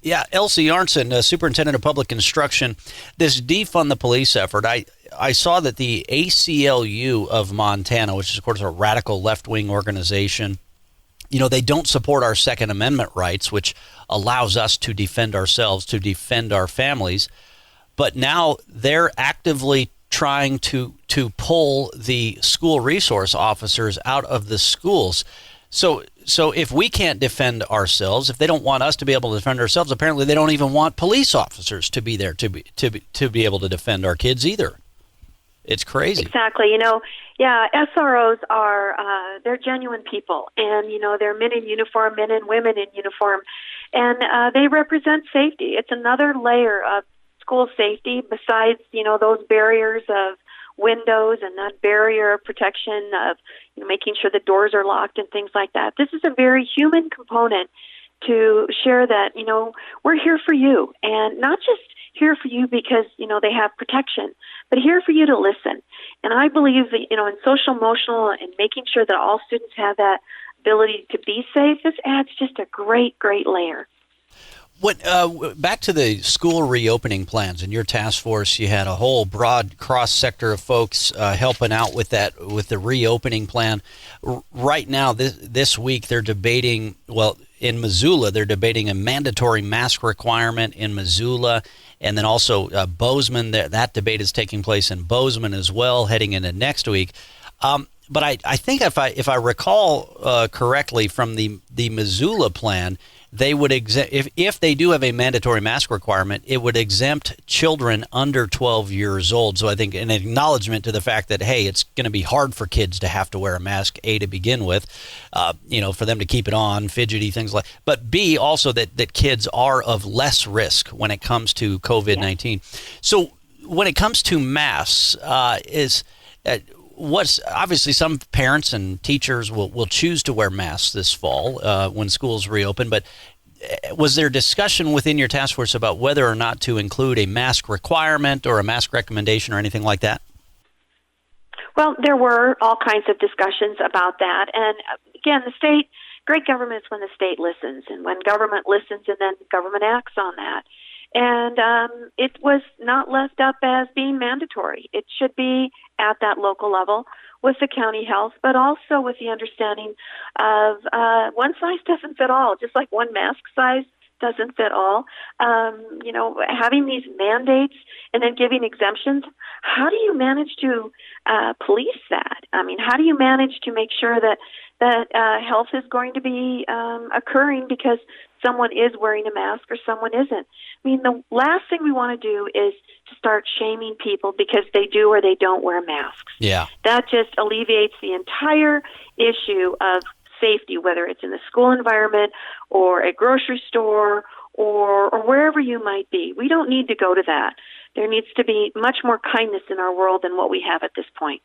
Yeah, Elsie Arntzen, Superintendent of Public Instruction. This Defund the Police effort, I saw that the ACLU of Montana, which is, of course, a radical left-wing organization, they don't support our Second Amendment rights, which allows us to defend ourselves, to defend our families. But now they're actively trying to pull the school resource officers out of the schools. So if we can't defend ourselves, if they don't want us to be able to defend ourselves, apparently they don't even want police officers to be there to be able to defend our kids either. It's crazy. Exactly. SROs are they're genuine people, and they're men in uniform, men and women in uniform, and they represent safety. It's another layer of school safety besides those barriers of windows and that barrier of protection of making sure the doors are locked and things like that. This is a very human component to share that we're here for you, and not just here for you because they have protection, but here for you to listen. And I believe that in social emotional and making sure that all students have that ability to be safe, this adds just a great layer. Back to the school reopening plans. In your task force, you had a whole broad cross-sector of folks helping out with the reopening plan. Right now, this week, they're debating, in Missoula, they're debating a mandatory mask requirement in Missoula, and then also Bozeman. That debate is taking place in Bozeman as well, heading into next week. But I think if I recall correctly from the Missoula plan, they would if they do have a mandatory mask requirement, it would exempt children under 12 years old. So I think an acknowledgement to the fact that, hey, it's going to be hard for kids to have to wear a mask, A, to begin with, for them to keep it on, fidgety, things like, but B, also that kids are of less risk when it comes to COVID-19. Yeah. So when it comes to masks, what's obviously some parents and teachers will choose to wear masks this fall when schools reopen, but was there discussion within your task force about whether or not to include a mask requirement or a mask recommendation or anything like that? Well, there were all kinds of discussions about that. And again, great government is when the state listens, and when government listens and then government acts on that. And it was not left up as being mandatory. It should be at that local level with the county health, but also with the understanding of one size doesn't fit all, just like one mask size doesn't fit all. Having these mandates and then giving exemptions, how do you manage to police that? I mean, how do you manage to make sure that health is going to be occurring because someone is wearing a mask or someone isn't? I mean, the last thing we want to do is to start shaming people because they do or they don't wear masks. Yeah. That just alleviates the entire issue of safety, whether it's in the school environment or a grocery store or wherever you might be. We don't need to go to that. There needs to be much more kindness in our world than what we have at this point.